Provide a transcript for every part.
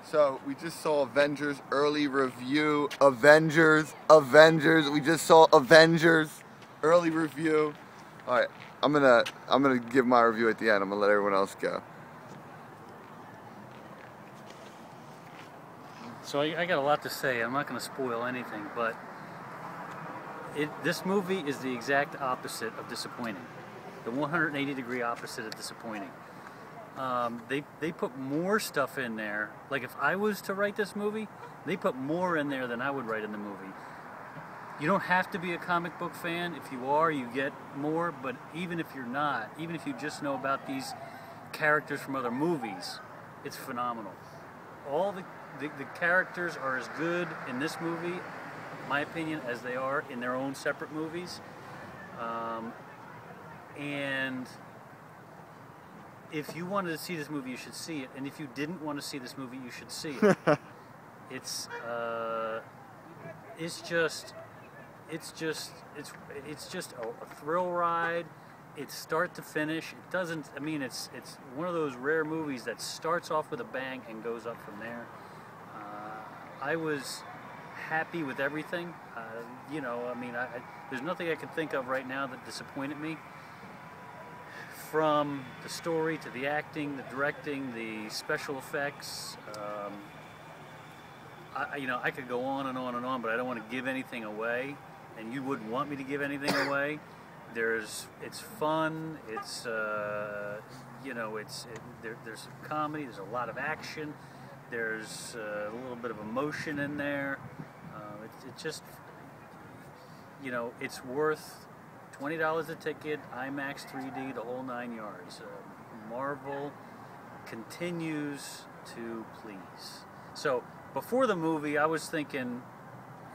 So we just saw Avengers early review. Avengers. We just saw Avengers early review. All right, I'm gonna give my review at the end. I'm gonna let everyone else go. So I got a lot to say. I'm not going to spoil anything, but this movie is the exact opposite of disappointing. The 180-degree opposite of disappointing. They put more stuff in there. Like if I was to write this movie, they put more in there than I would write in the movie. You don't have to be a comic book fan. If you are, you get more. But even if you're not, even if you just know about these characters from other movies, it's phenomenal. All the characters are as good in this movie, in my opinion, as they are in their own separate movies. And if you wanted to see this movie, you should see it. And if you didn't want to see this movie, you should see it. It's just a thrill ride. It's start to finish. It doesn't. I mean, it's one of those rare movies that starts off with a bang and goes up from there. I was happy with everything. You know, I mean, there's nothing I can think of right now that disappointed me. From the story to the acting, the directing, the special effects. I could go on and on and on, but I don't want to give anything away, and you wouldn't want me to give anything away. It's fun. It's there's comedy. There's a lot of action. There's a little bit of emotion in there. It just, it's worth $20 a ticket, IMAX 3D, the whole 9 yards. Marvel continues to please. So before the movie, I was thinking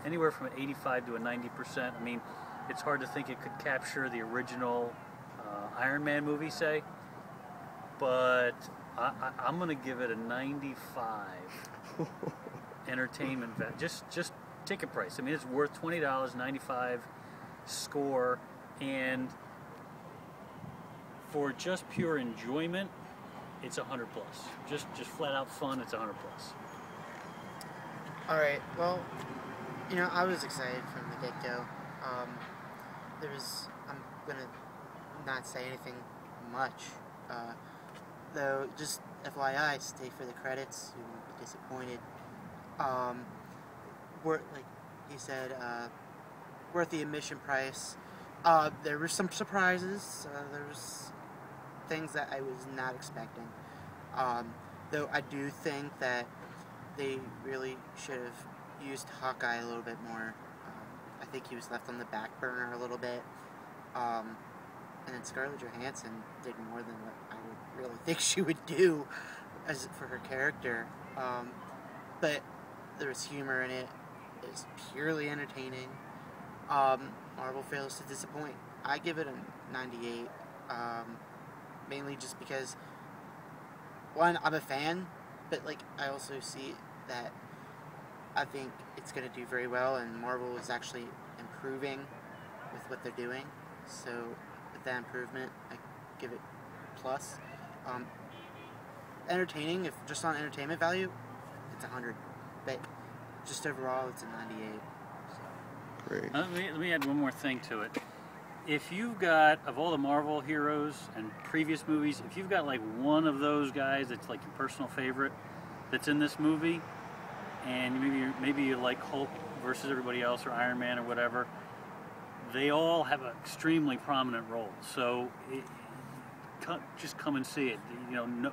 anywhere from 85 to a 90%. I mean, it's hard to think it could capture the original Iron Man movie, say, but I'm going to give it a 95 entertainment value. Just ticket price. I mean, it's worth $20, 95 score, and for just pure enjoyment, it's 100 plus. Just flat out fun, it's 100 plus. All right. Well, I was excited from the get-go. I'm gonna not say anything much, though. Just FYI, stay for the credits. You won't be disappointed. Like he said, worth the admission price. There were some surprises. There was things that I was not expecting. Though I do think that they really should have used Hawkeye a little bit more. I think he was left on the back burner a little bit. And then Scarlett Johansson did more than what I would really think she would do for her character. But there was humor in it. It was purely entertaining. Marvel fails to disappoint. I give it a 98. Mainly just because, one, I'm a fan, but I also see that I think it's going to do very well, and Marvel is actually improving with what they're doing. So with that improvement, I give it plus. Entertaining, if just on entertainment value, it's 100. But just overall, it's a 98. So. Great. Let me add one more thing to it. If you've got, of all the Marvel heroes and previous movies, if you've got one of those guys that's your personal favorite that's in this movie, and maybe you like Hulk versus everybody else, or Iron Man or whatever, they all have an extremely prominent role. So just come and see it.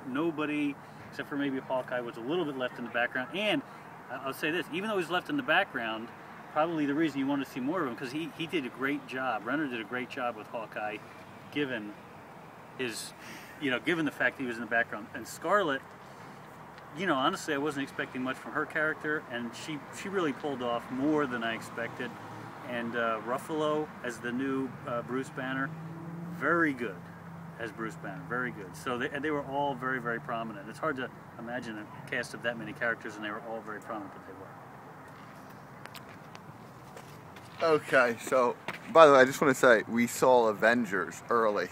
Nobody except for maybe Hawkeye was a little bit left in the background. And I'll say this, even though he's left in the background, probably the reason you want to see more of him, because he did a great job. Renner did a great job with Hawkeye, given the fact that he was in the background. And Scarlett, honestly, I wasn't expecting much from her character, and she really pulled off more than I expected. And Ruffalo as the new Bruce Banner, very good as Bruce Banner, very good. So they were all very, very prominent. It's hard to imagine a cast of that many characters, and they were all very prominent, but they were. Okay, so, by the way, I just want to say, we saw Avengers early.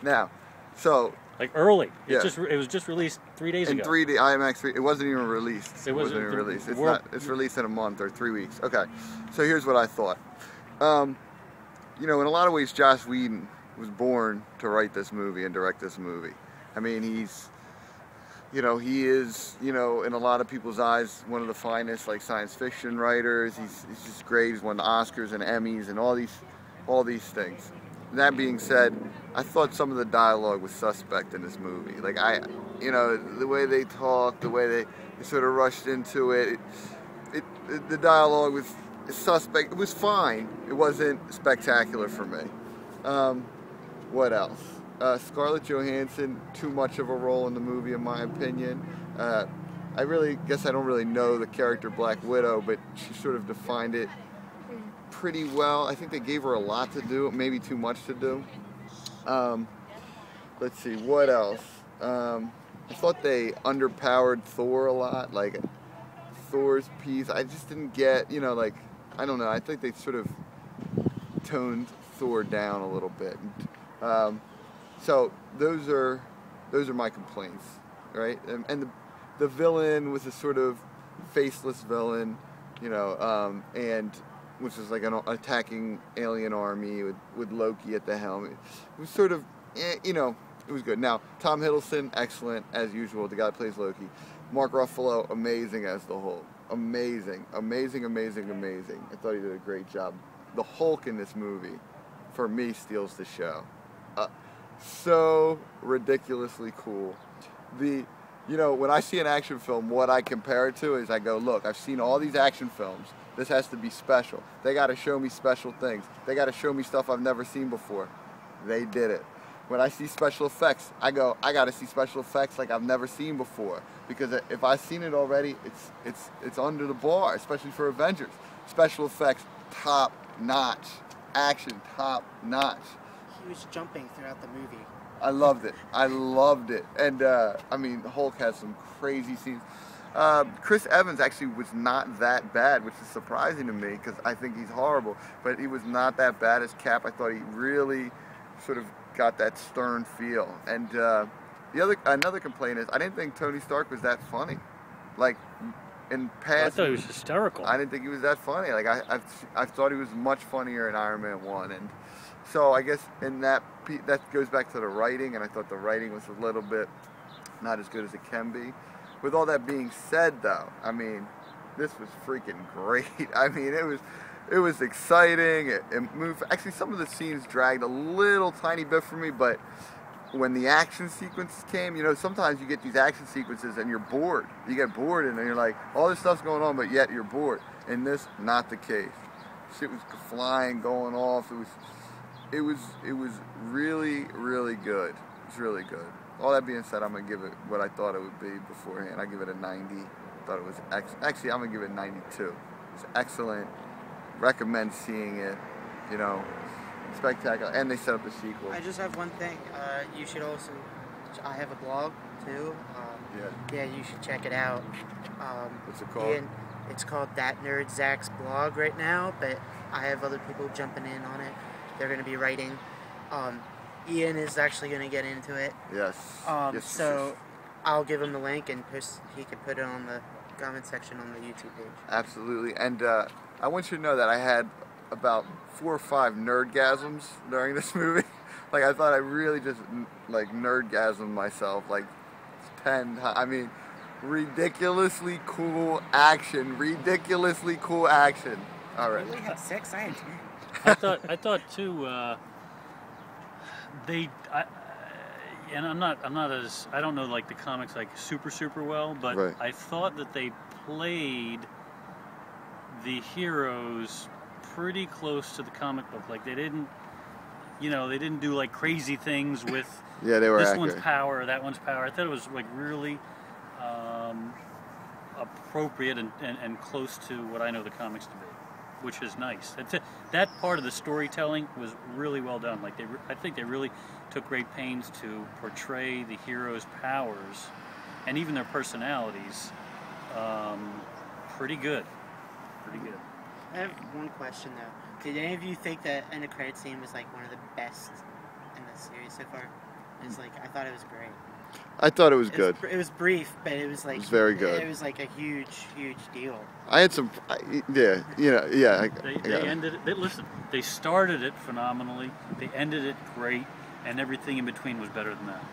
Now, so, Like early. Yeah. It was just released 3 days In ago. 3D IMAX 3, it wasn't even released. It wasn't even released. It's world- not. It's released in a month or 3 weeks. Okay, so here's what I thought. You know, in a lot of ways, Joss Whedon was born to write this movie and direct this movie. I mean, he's, you know, he is, you know, in a lot of people's eyes, one of the finest like science fiction writers. He's just great. He's won the Oscars and Emmys and all these things. That being said, I thought some of the dialogue was suspect in this movie. Like you know, the way they talked, the way they sort of rushed into it, the dialogue was suspect. It was fine. It wasn't spectacular for me. What else? Scarlett Johansson, too much of a role in the movie, in my opinion. I really guess I don't really know the character Black Widow, but she sort of defined it pretty well. I think they gave her a lot to do, maybe too much to do. Let's see, what else? I thought they underpowered Thor a lot, like Thor's piece. I just didn't get, you know, like, I don't know. I think they sort of toned Thor down a little bit. So those are my complaints, right? And the villain was a sort of faceless villain, you know, and which was like an attacking alien army with Loki at the helm. It was sort of, you know, it was good. Now, Tom Hiddleston, excellent as usual. The guy that plays Loki. Mark Ruffalo, amazing as the Hulk. Amazing. I thought he did a great job. The Hulk in this movie, for me, steals the show. So ridiculously cool. You know, when I see an action film, what I compare it to is I go, look, I've seen all these action films. This has to be special. They got to show me special things. They got to show me stuff I've never seen before. They did it. When I see special effects, I go, I got to see special effects like I've never seen before. Because if I've seen it already, it's under the bar, especially for Avengers. Special effects, top notch. Action, top notch. He was jumping throughout the movie. I loved it. And, I mean, Hulk has some crazy scenes. Chris Evans actually was not that bad, which is surprising to me because I think he's horrible. But he was not that bad as Cap. I thought he really sort of got that stern feel. And another complaint is I didn't think Tony Stark was that funny. Like in past, I thought he was hysterical. I didn't think he was that funny. Like I thought he was much funnier in Iron Man 1. And so I guess in that goes back to the writing, and I thought the writing was a little bit not as good as it can be. With all that being said, though, I mean, this was freaking great. I mean, it was exciting. It moved. Actually, some of the scenes dragged a little tiny bit for me, but when the action sequences came, you know, sometimes you get these action sequences and you're bored. You get bored and you're like, all this stuff's going on, but yet you're bored. In this, not the case. Shit was flying, going off. It was really, really good. It's really good. All that being said, I'm going to give it what I thought it would be beforehand. I give it a 90. I thought it was actually, I'm going to give it a 92. It's excellent. Recommend seeing it. You know, spectacular. And they set up a sequel. I just have one thing. You should also... I have a blog, too. Yeah, you should check it out. What's it called? It's called That Nerd Zach's blog right now, but I have other people jumping in on it. They're going to be writing. Ian is actually going to get into it. Yes. Yes. I'll give him the link and he can put it on the comment section on the YouTube page. Absolutely. And I want you to know that I had about 4 or 5 nerdgasms during this movie. Like, I thought I really just, like, nerdgasmed myself, like, 10 times. I mean, ridiculously cool action. All right. You only had 6? I had 10. I thought too. I don't know like the comics like super well, but right. I thought that they played the heroes pretty close to the comic book. Like they didn't do like crazy things with they were this accurate. one's power or that one's power. I thought it was like really appropriate and close to what I know the comics to be, which is nice. That part of the storytelling was really well done. Like I think they really took great pains to portray the heroes' powers and even their personalities pretty good. I have one question though. Did any of you think that end of credit scene was like one of the best in the series so far? It's like I thought it was great. I thought it was good. It was brief, but it was like It was very good. It was like a huge deal. I had some, yeah. They ended it. Listen, they started it phenomenally. They ended it great, and everything in between was better than that.